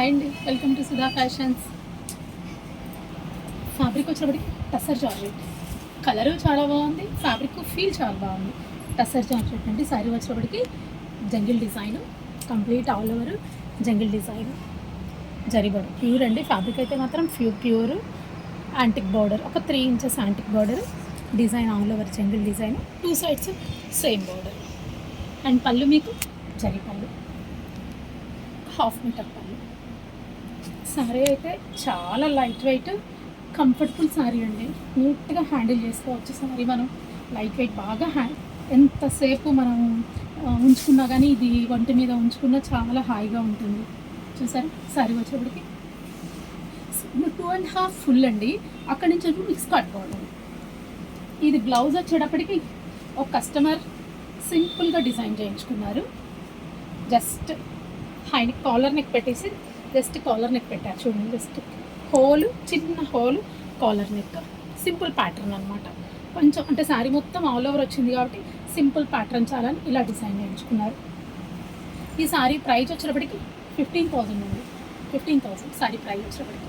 Hi అండి, welcome to Sudha fashions. Fabric వచ్చేటప్పటికి tussar georgette, colour చాలా బాగుంది, ఫ్యాబ్రిక్ ఫీల్ చాలా బాగుంది. టస్సర్ జార్జెట్ అండి. శారీ వచ్చేటప్పటికి jungle design, complete all over jungle design, జరిబడు ప్యూర్ అండి. ఫ్యాబ్రిక్ అయితే మాత్రం ప్యూర్ యాంటిక్ బార్డర్, ఒక 3 inches antique border, design all over jungle design, 2 sides same border. And పళ్ళు మీకు జరి పళ్ళు, 1/2 మీటర్ పళ్ళు. శారీ అయితే చాలా లైట్ వెయిట్, కంఫర్టబుల్ శారీ అండి. నీట్గా హ్యాండిల్ చేసుకోవచ్చు శారీ. మనం లైట్ వెయిట్ బాగా ఎంతసేపు మనం ఉంచుకున్నా కానీ ఇది ఒంటి మీద ఉంచుకున్నా చాలా హాయిగా ఉంటుంది. చూసారా శారీ వచ్చేప్పటికి 2.5 ఫుల్ అండి. అక్కడి నుంచి వచ్చి మిక్స్ కట్టుకోవడం. ఇది బ్లౌజ్ వచ్చేటప్పటికి ఒక కస్టమర్ సింపుల్గా డిజైన్ చేయించుకున్నారు. జస్ట్ కాలర్ నెక్ పెట్టేసి జస్ట్ కాలర్ నెక్ పెట్టారు చూడండి. జస్ట్ హోల్, చిన్న whole collar neck, simple pattern అనమాట. కొంచెం అంటే శారీ మొత్తం ఆల్ ఓవర్ వచ్చింది కాబట్టి సింపుల్ ప్యాటర్న్ చాలని ఇలా డిజైన్ చేయించుకున్నారు. ఈ శారీ ప్రైస్ వచ్చేటప్పటికి 15,000 అండి. 15,000 శారీ ప్రైస్ వచ్చేటప్పటికి.